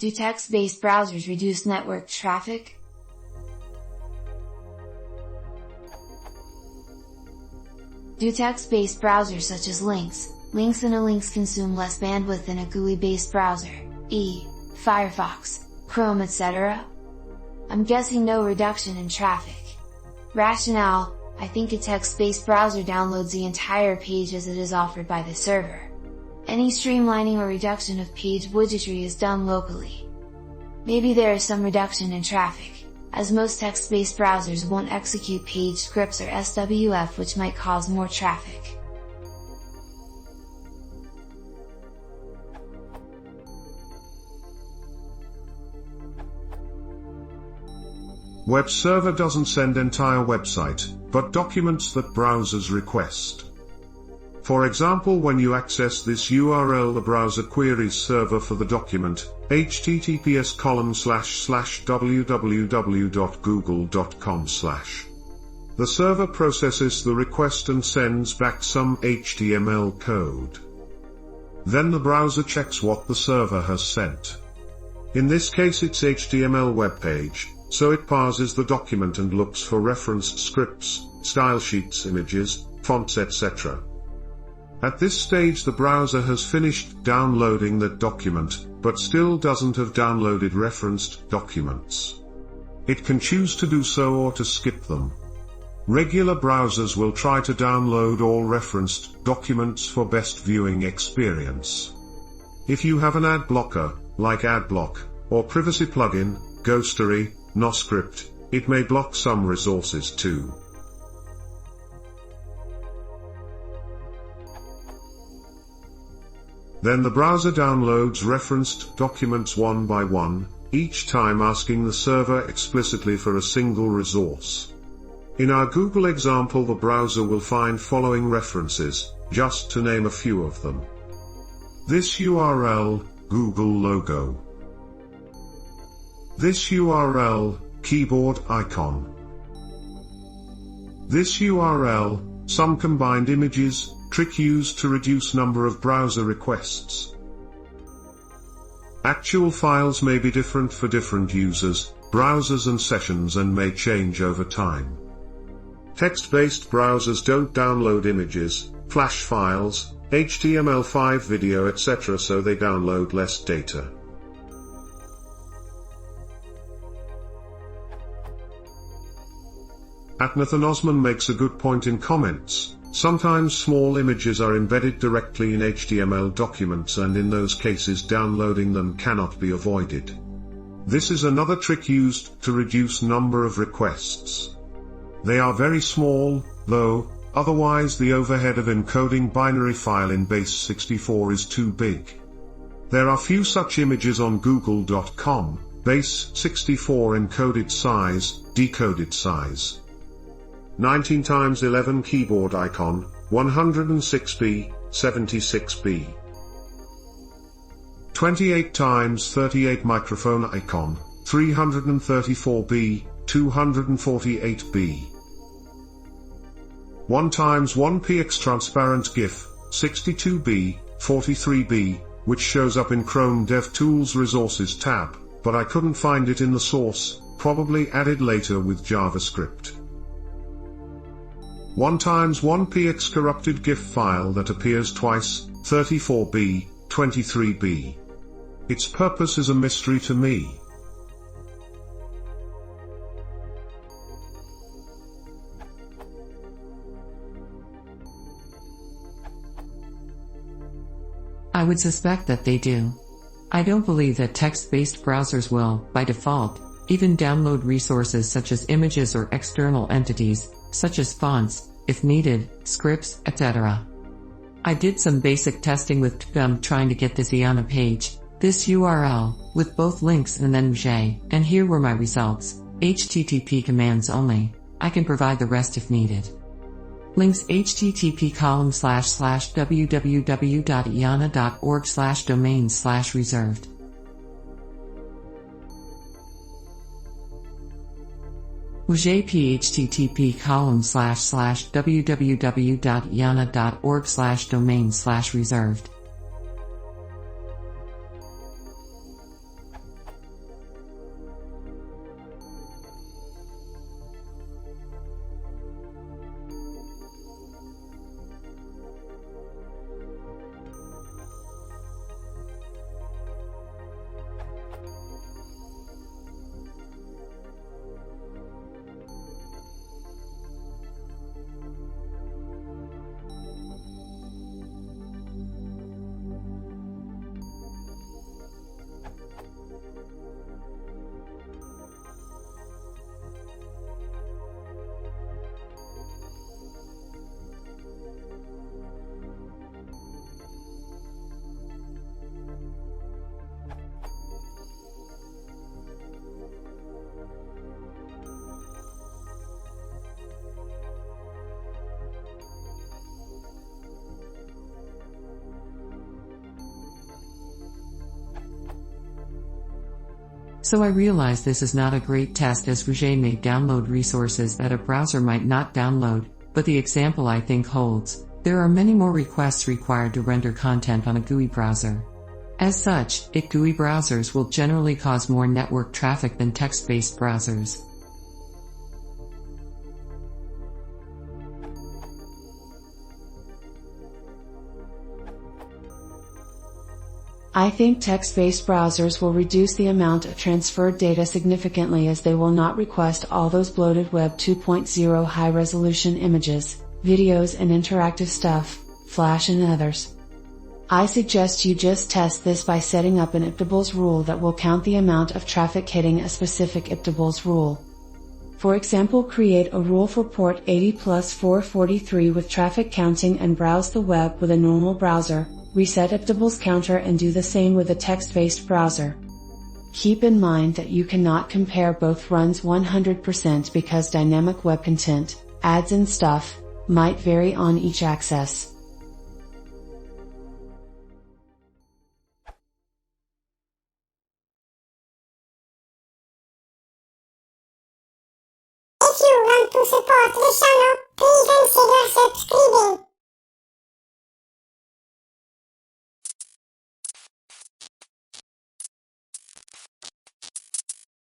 Do text-based browsers reduce network traffic? Do text-based browsers such as links and links consume less bandwidth than a GUI-based browser, e.g., Firefox, Chrome, etc.? I'm guessing no reduction in traffic. Rationale: I think a text-based browser downloads the entire page as it is offered by the server. Any streamlining or reduction of page widgetry is done locally. Maybe there is some reduction in traffic, as most text-based browsers won't execute page scripts or SWF, which might cause more traffic. Web server doesn't send entire website, but documents that browsers request. For example, when you access this URL, the browser queries server for the document, https://www.google.com/. The server processes the request and sends back some HTML code. Then the browser checks what the server has sent. In this case it's HTML web page, so it parses the document and looks for referenced scripts, style sheets, images, fonts, etc. At this stage the browser has finished downloading that document, but still doesn't have downloaded referenced documents. It can choose to do so or to skip them. Regular browsers will try to download all referenced documents for best viewing experience. If you have an ad blocker, like AdBlock, or privacy plugin, Ghostery, NoScript, it may block some resources too. Then the browser downloads referenced documents one by one, each time asking the server explicitly for a single resource. In our Google example, the browser will find following references, just to name a few of them. This URL, Google logo. This URL, keyboard icon. This URL, some combined images, trick used to reduce number of browser requests. Actual files may be different for different users, browsers and sessions, and may change over time. Text-based browsers don't download images, flash files, HTML5 video, etc., so they download less data. Nathan Osman makes a good point in comments. Sometimes small images are embedded directly in HTML documents, and in those cases downloading them cannot be avoided. This is another trick used to reduce number of requests. They are very small, though, otherwise the overhead of encoding binary file in base64 is too big. There are few such images on google.com, base64 encoded size, decoded size. 19x11 keyboard icon, 106B, 76B. 28x38 microphone icon, 334B, 248B. 1x1px transparent GIF, 62B, 43B, which shows up in Chrome DevTools Resources tab, but I couldn't find it in the source, probably added later with JavaScript. 1x1px corrupted GIF file that appears twice, 34B, 23B. Its purpose is a mystery to me. I would suspect that they do. I don't believe that text-based browsers will, by default, even download resources such as images or external entities, such as fonts, if needed, scripts, etc. I did some basic testing with TGUM trying to get this IANA page, this URL, with both links and then J, and here were my results. HTTP commands only. I can provide the rest if needed. Links http://www.iana.org/domain/reserved. WJP http://www.iana.org/domain/reserved. So I realize this is not a great test as Rouget may download resources that a browser might not download, but the example I think holds. There are many more requests required to render content on a GUI browser. As such, GUI browsers will generally cause more network traffic than text-based browsers. I think text-based browsers will reduce the amount of transferred data significantly as they will not request all those bloated Web 2.0 high-resolution images, videos and interactive stuff, Flash and others. I suggest you just test this by setting up an iptables rule that will count the amount of traffic hitting a specific iptables rule. For example, create a rule for port 80 plus 443 with traffic counting and browse the web with a normal browser. Reset iptables counter and do the same with a text-based browser. Keep in mind that you cannot compare both runs 100% because dynamic web content, ads and stuff, might vary on each access. If you want to support the channel, please consider subscribing.